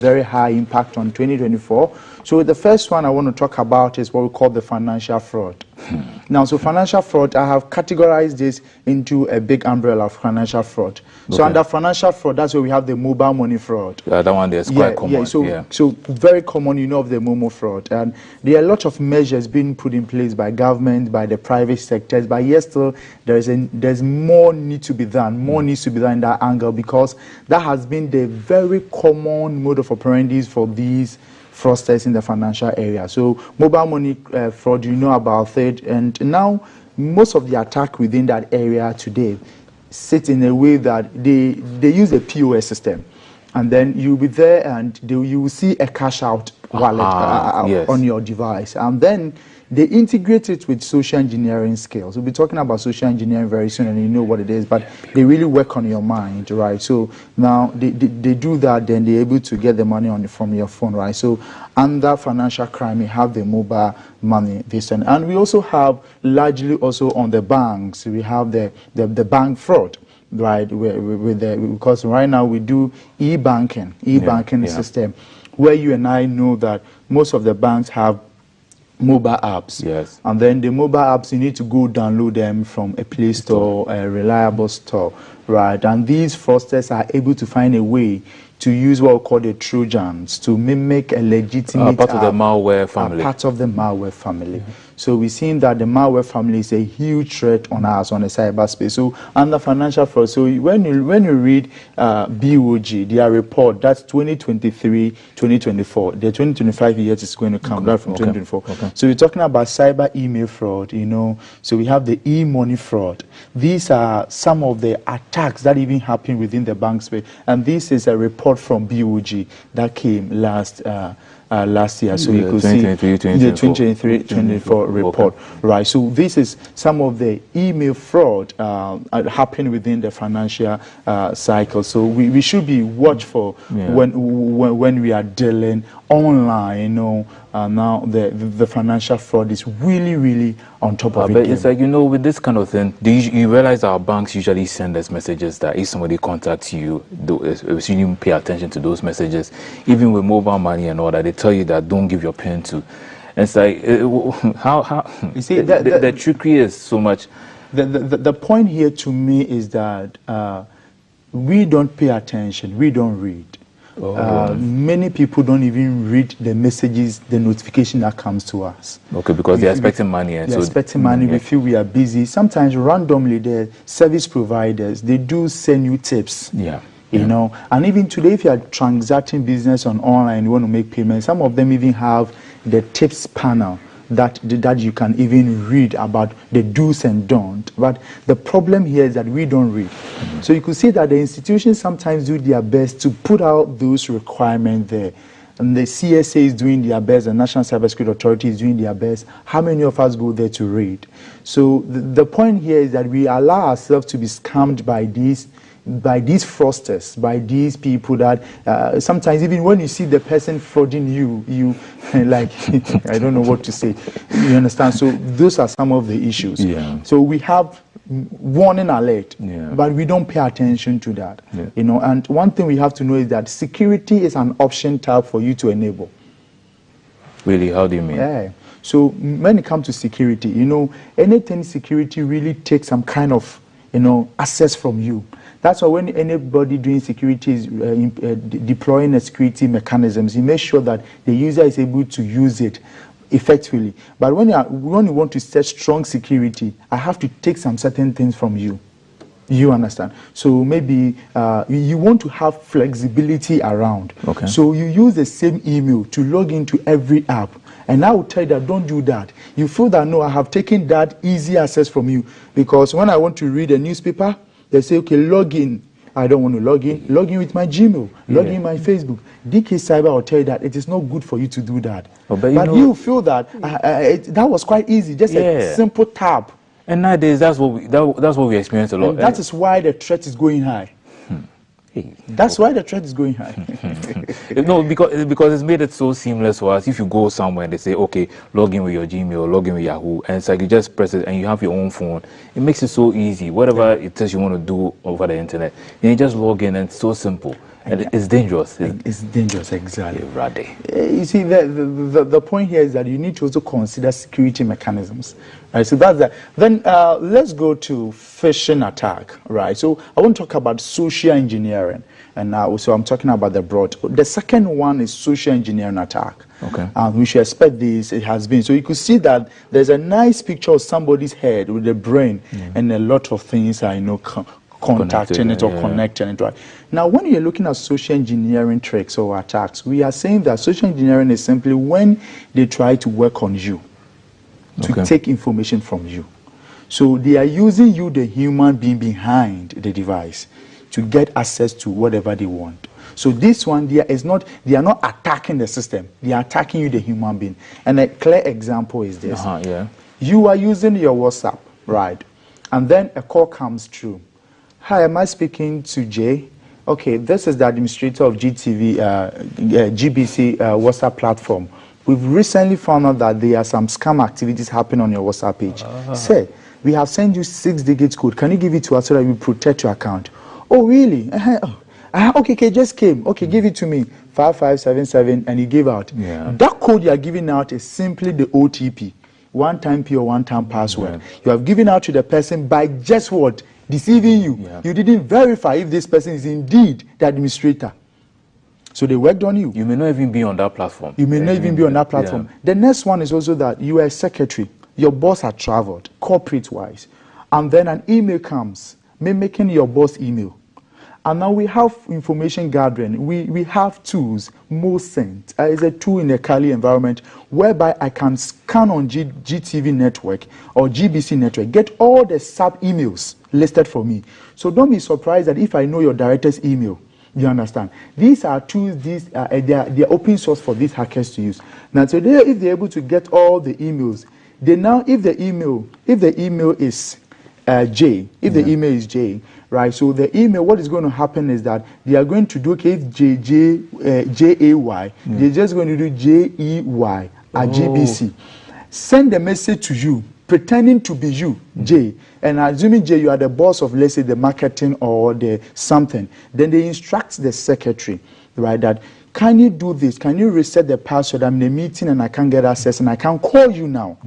very high impact on 2024. So the first one I want to talk about is what we call the financial fraud. Now, so financial fraud, I have categorized this into a big umbrella of financial fraud. So under financial fraud, that's where we have the mobile money fraud. Yeah, that one is quite common. So very common, you know, of the Momo fraud. And there are a lot of measures being put in place by government, by the private sectors, but yet still there's more need to be done. More needs to be done in that angle, because that has been the very common mode of operandi for these fraudsters in the financial area. So mobile money fraud, you know about it, and now most of the attack within that area today sit in a way that they use a POS system, and then you'll be there and you will see a cash out wallet on your device, and then they integrate it with social engineering skills. We'll be talking about social engineering very soon, and you know what it is, but they really work on your mind, right? So now they do that, then they're able to get the money from your phone, right? So under financial crime, we have the mobile money, and we also have largely also on the banks, we have the bank fraud, right? Because right now we do e-banking system, where you and I know that most of the banks have mobile apps. Yes. And then the mobile apps, you need to go download them from a Play Store, a reliable store, right? And these fraudsters are able to find a way to use what we call the Trojans to mimic a legitimate part of the malware family. Part of the malware family. So we've seen that the malware family is a huge threat on us on the cyberspace. So under financial fraud, so when you read BOG, their report, that's 2023, 2024. The 2025 years is going to come down from 2024. So we're talking about cyber email fraud, you know. So we have the e-money fraud. These are some of the attacks that even happen within the bank space. And this is a report from BOG that came last year, so you could see the 2023-24 report, right? So this is some of the email fraud happening within the financial cycle. So we should be watchful when we are dealing online, you know. Now the financial fraud is really on top of it. But it's like, you know, with this kind of thing, you realize our banks usually send us messages that if somebody contacts you, you shouldn't pay attention to those messages. Even with mobile money and all that, they tell you that don't give your PIN to. And it's like, how you see the trickery is so much. The point here to me is that we don't pay attention, we don't read. Many people don't even read the messages, the notification that comes to us. Okay, because they're expecting money. And they're expecting money. We feel we are busy. Sometimes randomly, the service providers, they do send you tips. You know, and even today, if you are transacting business on online, you want to make payments, some of them even have the tips panel that you can even read about the do's and don'ts. But the problem here is that we don't read. So you could see that the institutions sometimes do their best to put out those requirements there. And the CSA is doing their best, the National Cybersecurity Authority is doing their best. How many of us go there to read? So the point here is that we allow ourselves to be scammed by these fraudsters, by these people that sometimes even when you see the person frauding you like, I don't know what to say. You understand? So those are some of the issues. So we have warning alert, but we don't pay attention to that. You know, and one thing we have to know is that security is an option tab for you to enable. Really? How do you mean? So when it comes to security, you know, anything security really takes some kind of, you know, access from you. That's why when anybody doing security is deploying a security mechanisms, you make sure that the user is able to use it effectively. But when you want to set strong security, I have to take some certain things from you. You understand? So maybe you want to have flexibility around. So you use the same email to log into every app. And I will tell you that don't do that. You feel that, no, I have taken that easy access from you. Because when I want to read a newspaper, they say, okay, log in. I don't want to log in. Log in with my Gmail. Log in my Facebook. DK Cyber will tell you that it is not good for you to do that. But you feel that that was quite easy. Just a simple tap. And nowadays, that's what we experience a lot. And that is why the threat is going high. That's why the threat is going high. No, because it's made it so seamless for us. If you go somewhere and they say, okay, log in with your Gmail, log in with Yahoo, and it's like you just press it and you have your own phone. It makes it so easy. Whatever it is you want to do over the internet, then you just log in and it's so simple. And it's dangerous. It's dangerous, exactly. You see, the point here is that you need to also consider security mechanisms. Right, so that's that. Then let's go to phishing attack. Right, so I want to talk about social engineering, and so I'm talking about the broad. The second one is social engineering attack. Okay. We should expect this. It has been. So you could see that there's a nice picture of somebody's head with the brain, and a lot of things are contacting it or connecting it. Right. Now, when you're looking at social engineering tricks or attacks, we are saying that social engineering is simply when they try to work on you, to take information from you. So they are using you, the human being behind the device, to get access to whatever they want. So this one, they are not attacking the system. They are attacking you, the human being. And a clear example is this. You are using your WhatsApp, right? And then a call comes through. Hi, am I speaking to Jay? Okay, this is the administrator of GTV, GBC WhatsApp platform. We've recently found out that there are some scam activities happening on your WhatsApp page. Say, we have sent you 6-digit code. Can you give it to us so that we protect your account? Oh, really? Okay, just came. Okay, give it to me. 5577, and you give out. That code you are giving out is simply the OTP, one-time PIN or one-time password. You have given out to the person by just what? Deceiving you. You didn't verify if this person is indeed the administrator. So they worked on you. You may not even be on that platform. You may not even be on that platform. The next one is also that you are a secretary. Your boss had traveled, corporate-wise. And then an email comes, mimicking your boss email. And now we have information gathering. We have tools. MoSend is a tool in the Kali environment whereby I can scan on GTV network or GBC network, get all the sub emails listed for me. So don't be surprised that if I know your director's email, you understand. These are tools. They're open source for these hackers to use. Now today, if they're able to get all the emails, they now if the email is J, the email is J, right? So the email, what is going to happen is that they are going to do if J-A-Y, they're just going to do J-E-Y at GBC. Send a message to you, pretending to be you, J, and assuming J, you are the boss of, let's say, the marketing or the something. Then they instruct the secretary, right, that can you do this? Can you reset the password? I'm in a meeting and I can't get access and I can't call you now.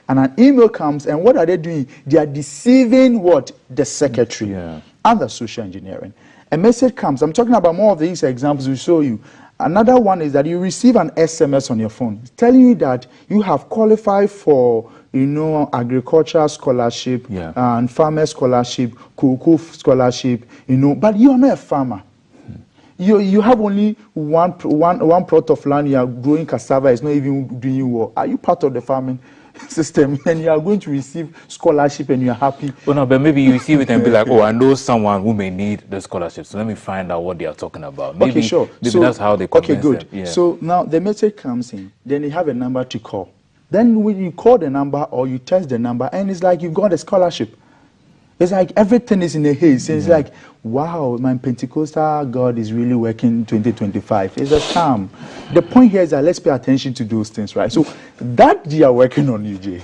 And an email comes, and what are they doing? They are deceiving what? The secretary. And the social engineering. A message comes. I'm talking about more of these examples we show you. Another one is that you receive an SMS on your phone telling you that you have qualified for, agricultural scholarship and farmer scholarship, cocoa scholarship, but you are not a farmer. You have only one plot of land. You are growing cassava. It's not even doing you well. Are you part of the farming system? And you are going to receive scholarship and you are happy? Well, no, but maybe you receive it and be like, oh, I know someone who may need the scholarship, so let me find out what they are talking about. Maybe, okay, sure. Maybe that's how they convince good. them. So now the message comes in. Then you have a number to call. Then when you call the number or you test the number, and it's like you've got a scholarship. It's like everything is in a haze. It's like, wow, my Pentecostal God is really working in 2025. It's a scam. The point here is that let's pay attention to those things, right? So that they are working on you, Jay.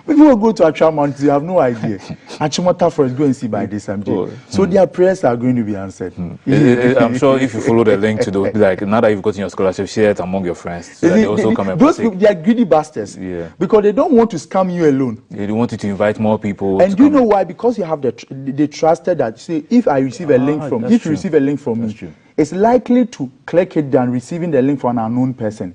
People will go to Achimota, they have no idea. Achimota first, go and see by this time, Jay. So their prayers are going to be answered. I'm sure if you follow the link to those, like now that you've gotten your scholarship, share it among your friends so that they also come and partake. They are greedy bastards. Because they don't want to scam you alone. They want you to invite more people. And do you know why? Because you have the trusted that, see, if I receive a link from, if you receive a link from me, it's likely to click it than receiving the link from an unknown person.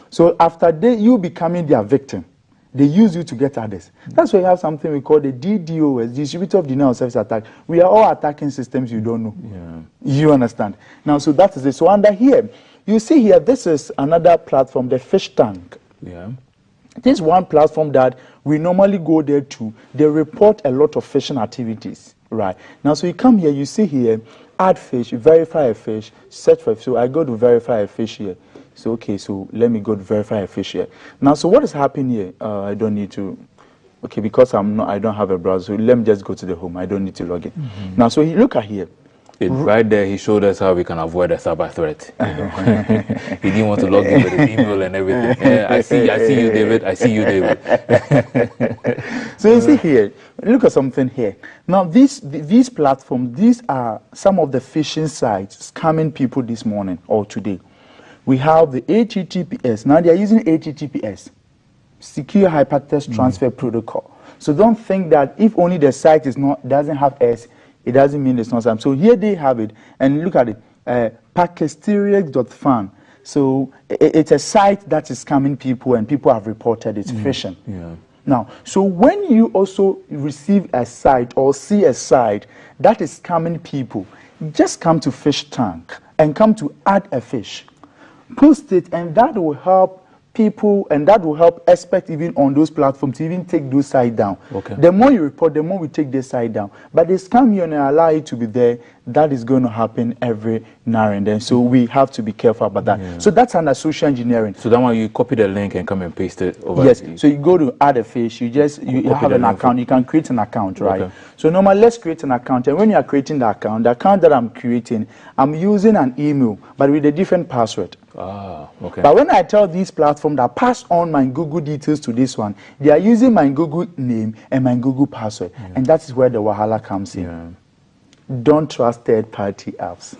So after you becoming their victim, they use you to get others. That's why you have something we call the DDoS, Distributor of Denial of Service Attack. We are all attacking systems you don't know. You understand? Now, so that is it. So under here, you see here, this is another platform, the Fish Tank. This is one platform that we normally go there to. They report a lot of fishing activities, right? Now, so you come here, you see here, add fish, verify a fish, search for. So I go to verify a fish here. So, okay, so let me go to verify a fish here. Now, so what is happening here? I don't need to, okay, because I don't have a browser, so let me just go to the home. I don't need to log in. Now, so look at here. Right there, he showed us how we can avoid a cyber threat. You know? He didn't want to log in with his email and everything. Yeah, I see you, David. I see you, David. So you see here, look at something here. Now, these platforms, these are some of the phishing sites scamming people this morning or today. We have the HTTPS. Now they are using HTTPS, Secure Hypertext Transfer Protocol. So don't think that if only the site doesn't have S, it doesn't mean it's not spam. So here they have it, and look at it, Packesterex.fan. So it's a site that is scamming people, and people have reported it's phishing. Yeah. Now, so when you also receive a site or see a site that is scamming people, just come to Fish Tank and come to add a fish. Post it, and that will help people, and that will help experts even on those platforms to even take those sites down. Okay. The more you report, the more we take this site down. But they scam you and allow it to be there. That is going to happen every now and then. So we have to be careful about that. Yeah. So that's under social engineering. So that one, you copy the link and come and paste it over. Yes. So you go to add a fish. You have an account. You can create an account, right? Okay. So normally, let's create an account. And when you are creating the account that I'm creating, I'm using an email, but with a different password. Ah, okay. But when I tell these platforms that pass on my Google details to this one, they are using my Google name and my Google password. Yeah. And that is where the wahala comes in. Yeah. Don't trust third-party apps.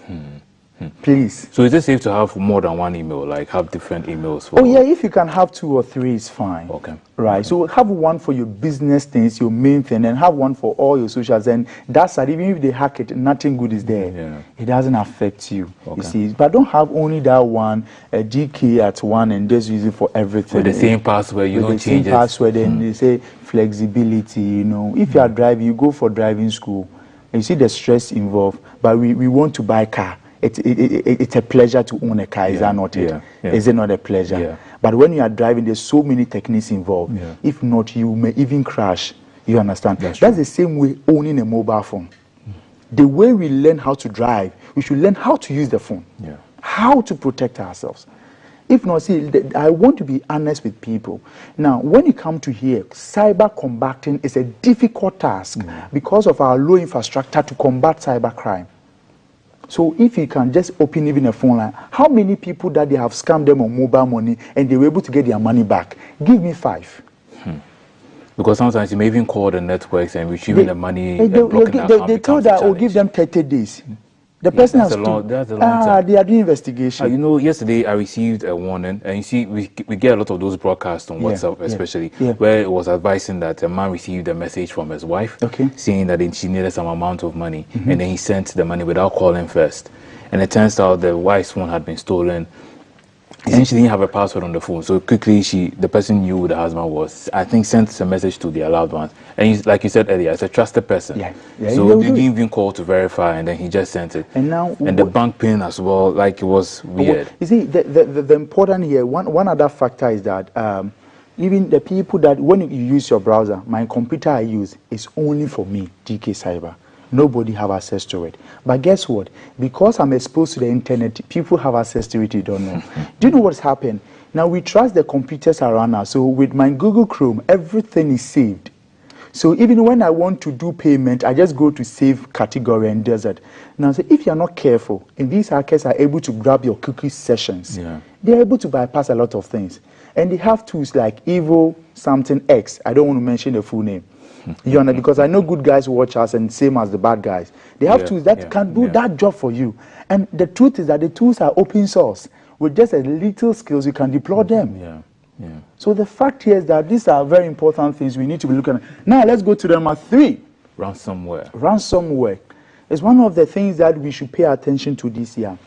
Please. So is it safe to have more than one email, like have different emails for? Oh yeah, if you can have 2 or 3, it's fine. Okay. Right. So have one for your business things, your main thing, and have one for all your socials. And that's that. Even if they hack it, nothing good is there. Yeah. It doesn't affect you. Okay. You see. But don't have only that one, a GK at one, and just use it for everything. With the same password, you With don't the same change it. password, and they say flexibility. You know, if you are driving, you go for driving school. And you see the stress involved. But we want to buy a car. It's a pleasure to own a car, is that not it? Yeah. Is it not a pleasure? Yeah. But when you are driving, there's so many techniques involved. Yeah. If not, you may even crash. You understand? That's the same way owning a mobile phone. The way we learn how to drive, we should learn how to use the phone. Yeah. How to protect ourselves. If not, see, I want to be honest with people. Now, when you come to here, cyber combating is a difficult task because of our low infrastructure to combat cyber crime. So if you can just open even a phone line, how many people that they have scammed them on mobile money and they were able to get their money back? Give me 5. Because sometimes you may even call the networks and retrieving the money. They told that, oh, give them 30 days. The person has that's a long time. They are doing investigation. You know, yesterday I received a warning, and you see, we get a lot of those broadcasts on WhatsApp, especially, where it was advising that a man received a message from his wife, saying that she needed some amount of money, and then he sent the money without calling first. And it turns out the wife's phone had been stolen, and she didn't have a password on the phone. So quickly, the person knew who the husband was. I think sent a message to their loved ones. And like you said earlier, it's a trusted person. So they didn't even call to verify, and then he just sent it. And now, the bank pin as well, like it was weird. You see, the important here, one other factor is that even the people that, when you use your browser, my computer I use is only for me, DK Cyber. Nobody have access to it. But guess what? Because I'm exposed to the internet, people have access to it, you don't know. Do you know what's happened? Now, we trust the computers around us. So with my Google Chrome, everything is saved. So even when I want to do payment, I just go to save category and does it. Now, so if you're not careful, and these hackers are able to grab your cookie sessions, they're able to bypass a lot of things. And they have tools like Evil something X. I don't want to mention the full name. You know, because I know good guys watch us and same as the bad guys. They have tools that can do that job for you. And the truth is that the tools are open source. With just a little skills, you can deploy them. So the fact here is that these are very important things we need to be looking at. Now let's go to number 3. Ransomware. Ransomware is one of the things that we should pay attention to this year.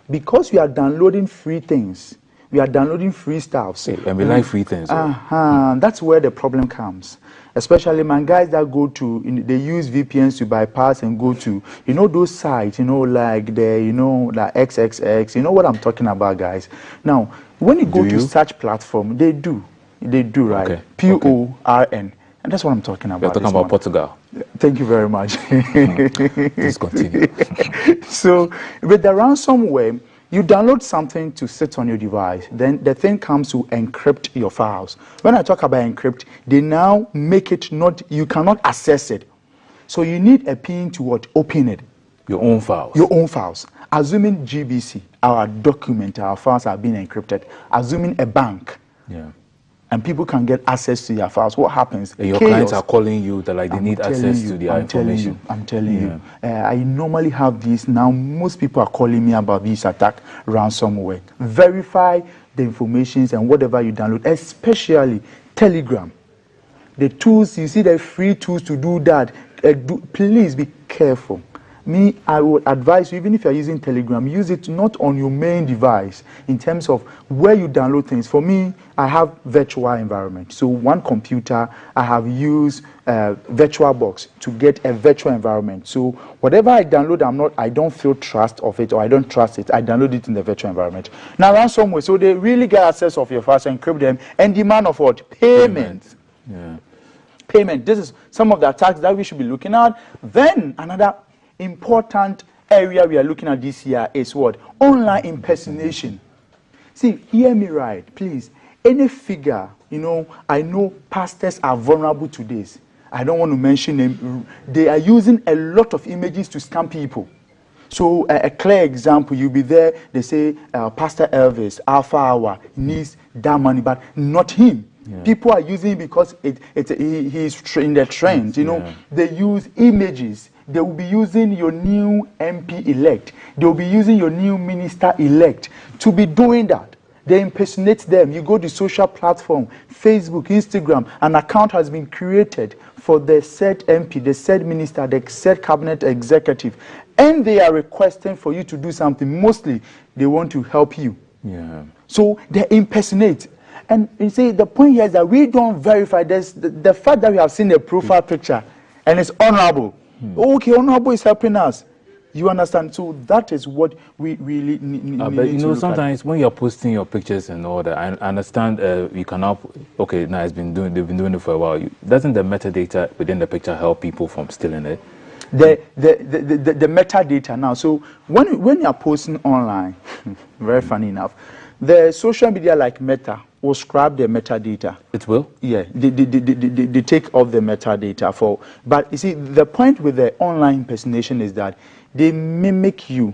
Because we are downloading free things, we are downloading free stuff. And we like free things. That's where the problem comes. Especially my guys that go to, they use VPNs to bypass and go to, those sites, like like XXX, you know what I'm talking about, guys. Now, when you go to such platform, they do, right? Okay. PORN. And that's what I'm talking about. You're talking about Portugal. Thank you very much. Please continue. So, with the ransomware, you download something to sit on your device. Then the thing comes to encrypt your files. When I talk about encrypt, they now make it you cannot access it. So you need a PIN to open it. Your own files. Your own files. Assuming GBC, our document, our files are being encrypted. Assuming a bank. Yeah. And people can get access to your files. What happens? Your clients are calling you that like they need access to their information. I'm telling you. I normally have this. Now most people are calling me about this attack, ransomware. Verify the informations and whatever you download, especially Telegram. The tools, you see the free tools to do that. Please be careful. Me, I would advise you, even if you're using Telegram, use it not on your main device in terms of where you download things. For me, I have virtual environment. So one computer, I have used VirtualBox to get a virtual environment. So whatever I download, I don't feel trust of it, or I don't trust it. I download it in the virtual environment. Now ransomware, so they really get access of your files, encrypt them, and demand of what? Payment. Yeah. Payment. This is some of the attacks that we should be looking at. Then another important area we are looking at this year is what? Online impersonation. See, hear me right, please. Any figure, I know pastors are vulnerable to this. I don't want to mention them. They are using a lot of images to scam people. So a clear example, you'll be there, they say, Pastor Elvis, Alpha Hour, needs that money, but not him. Yeah. People are using it because he's in the trend, They use images. They will be using your new MP elect. They will be using your new minister elect to be doing that. They impersonate them. You go to social platform, Facebook, Instagram, an account has been created for the said MP, the said minister, the said cabinet executive, and they are requesting for you to do something. Mostly, they want to help you. Yeah. So they impersonate. And you see, the point here is that we don't verify this. The fact that we have seen a profile picture and it's honorable. Okay, honorable is helping us. You understand? So that is what we really need but sometimes when you're posting your pictures and all that, I understand you cannot. Okay, now they've been doing it for a while. Doesn't the metadata within the picture help people from stealing it? The metadata now. So when you're posting online, very funny enough, the social media like Meta will scrap the metadata. It will? Yeah, they take off the metadata but you see, the point with the online impersonation is that they mimic you,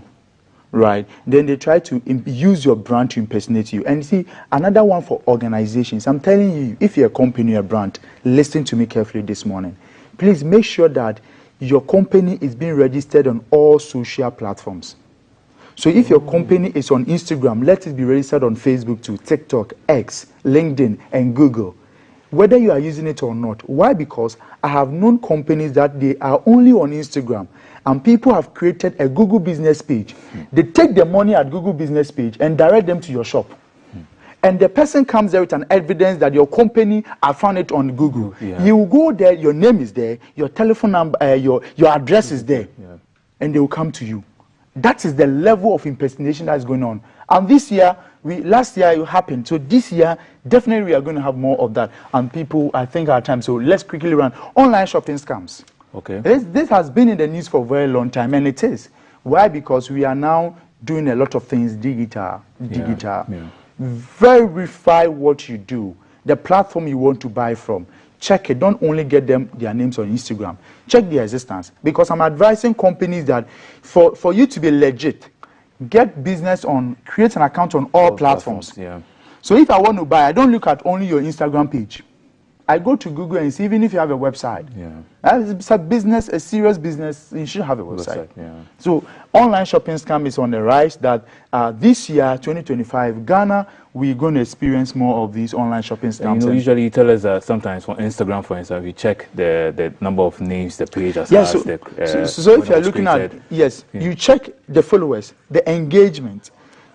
right? Then they try to use your brand to impersonate you. And see, another one for organizations, I'm telling you, if you're a company or a brand, listen to me carefully this morning. Please make sure that your company is being registered on all social platforms. So if your company is on Instagram, let it be registered on Facebook too, TikTok, X, LinkedIn, and Google. Whether you are using it or not. Why? Because I have known companies that they are only on Instagram, and people have created a Google business page. They take the money at Google business page and direct them to your shop. And the person comes there with an evidence that your company, I found it on Google. Yeah. You will go there, your name is there, your telephone number, your address is there, and they will come to you. That is the level of impersonation that is going on. And this year, last year it happened. So this year, definitely we are going to have more of that. And people, I think, our time. So let's quickly run online shopping scams. Okay. This has been in the news for a very long time, and it is. Why? Because we are now doing a lot of things digital. Yeah. Verify what you do. The platform you want to buy from. Check it. Don't only get them their names on Instagram. Check their existence. Because I'm advising companies that for you to be legit, get business on, create an account on all platforms. Yeah. So if I want to buy, I don't look at only your Instagram page. I go to Google and see, even if you have a website. Yeah. It's a business, a serious business, you should have a website. Yeah. So online shopping scam is on the rise that this year, 2025, Ghana, we're going to experience more of these online shopping scams. Usually you tell us that sometimes for Instagram, for instance, you check the number of names the page has. Yeah, so if you're looking at, you check the followers, the engagement.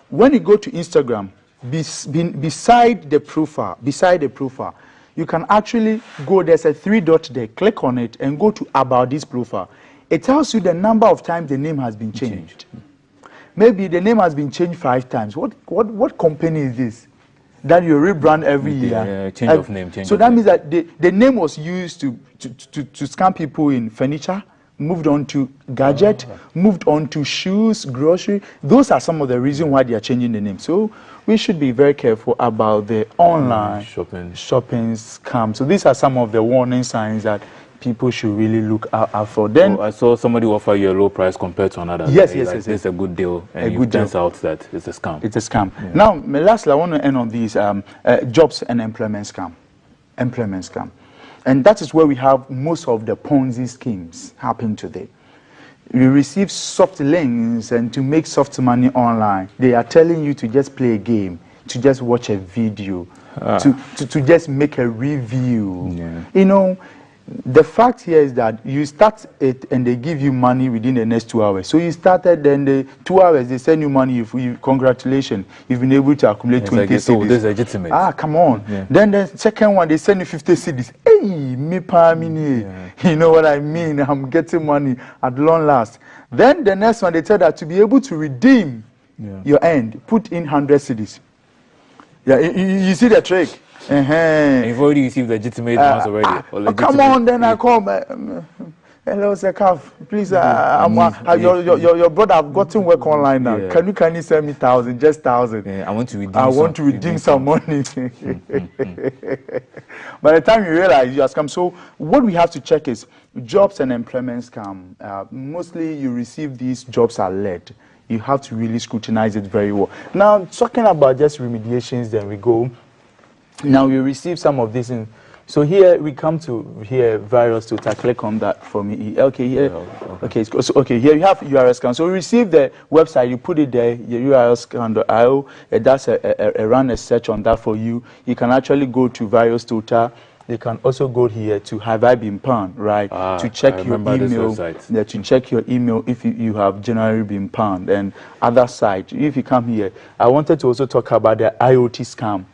When you go to Instagram, beside the profile, you can actually go, there's a 3 dot there, click on it and go to about this profile. It tells you the number of times the name has been changed. Maybe the name has been changed 5 times. What company is this that you rebrand every year? Change of name. So that means that the name was used to scam people in furniture, moved on to gadget, moved on to shoes, grocery. Those are some of the reasons why they are changing the name. So we should be very careful about the online shopping scam. So these are some of the warning signs that people should really look out for. Then I saw somebody offer you a low price compared to another. Yes. This is a good deal, and it turns out that it's a scam. It's a scam. Yeah. Now, lastly, I want to end on these jobs and employment scam. And that is where we have most of the Ponzi schemes happen today. You receive soft links, and to make soft money online, they are telling you to just play a game, to just watch a video, to just make a review. Yeah. You know, the fact here is that you start it and they give you money within the next 2 hours. So you started, then the 2 hours they send you money. Congratulations, you've been able to accumulate 20 cedis. So this is legitimate. Come on. Yeah. Then the second one they send you 50 cedis. Hey, me pa mini. You know what I mean? I'm getting money at long last. Then the next one they tell that to be able to redeem your end, put in 100 cedis. Yeah, you see the trick. And you've already received legitimate ones already. Come on, then I come. Hello, Sir Kaf. Please, your brother, I've gotten work online now. Yeah. Can you send me 1,000, just 1,000? Yeah, I want to redeem some money. By the time you realize you have come, so what we have to check is jobs and employment scam. Mostly, you receive these jobs are led. You have to really scrutinize it very well. Now, talking about just remediations, then we go. Now you receive some of this in, so here we come to Virus Total. Click on that for me. Okay, here. Okay, here you have URL scan. So you receive the website, you put it there, your URL scan.io. That's run a search on that for you. You can actually go to Virus Total. They can also go here to Have I Been Pwned, right? To check your email. To check your email if you have generally been pwned. And other side, if you come here, I wanted to also talk about the IoT scam.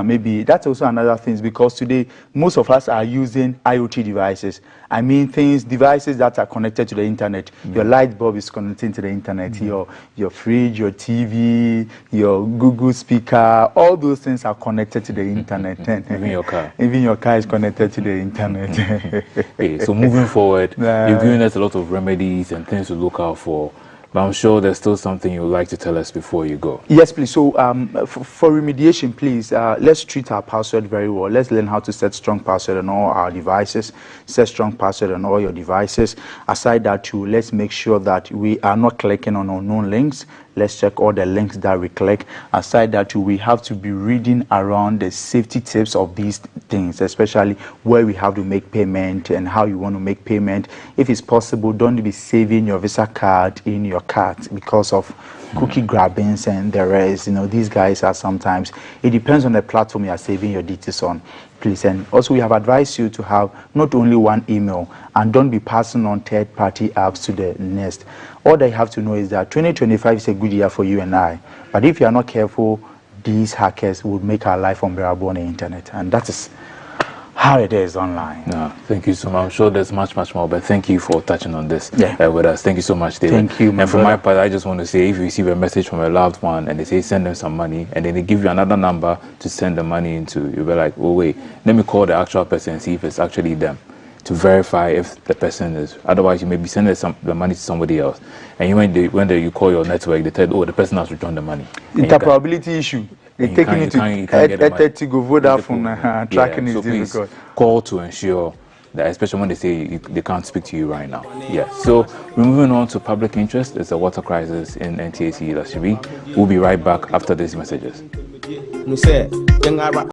Maybe that's also another thing, because today most of us are using IoT devices. I mean devices that are connected to the internet. Your light bulb is connected to the internet. Your fridge, your TV, your Google speaker, all those things are connected to the internet. Even your car. Even your car is connected to the internet. Okay, so moving forward, you've given us a lot of remedies and things to look out for. But I'm sure there's still something you would like to tell us before you go. Yes, please. So for remediation, please, let's treat our password very well. Let's learn how to set strong password on all our devices. Set strong password on all your devices. Aside that too, let's make sure that we are not clicking on unknown links. Let's check all the links that we click. Aside that too, we have to be reading around the safety tips of these things, especially where we have to make payment and how you want to make payment. If it's possible, don't be saving your Visa card in your cart because of cookie grabbings and the rest. You know, these guys are sometimes, it depends on the platform you are saving your details on. Please. And also we have advised you to have not only one email, and don't be passing on third-party apps to the nest. All that you have to know is that 2025 is a good year for you and I. But if you are not careful, these hackers will make our life unbearable on the internet. And that is how it is online. No, thank you so much. I'm sure there's much more, but thank you for touching on this with us. Thank you so much, David. Thank you, and for my part, I just want to say, if you receive a message from a loved one and they say send them some money, and then they give you another number to send the money into, you'll be like, oh wait, let me call the actual person and see if it's actually them, to verify if the person is. Otherwise, you may be sending the money to somebody else, and when you call your network, they tell, oh, the person has returned the money. It's a probability issue. They're taking it to go Vodafone, tracking is difficult. So call to ensure that, especially when they say they can't speak to you right now. So we're moving on to public interest. There's a water crisis in NTAC Lashibi. We'll be right back after these messages.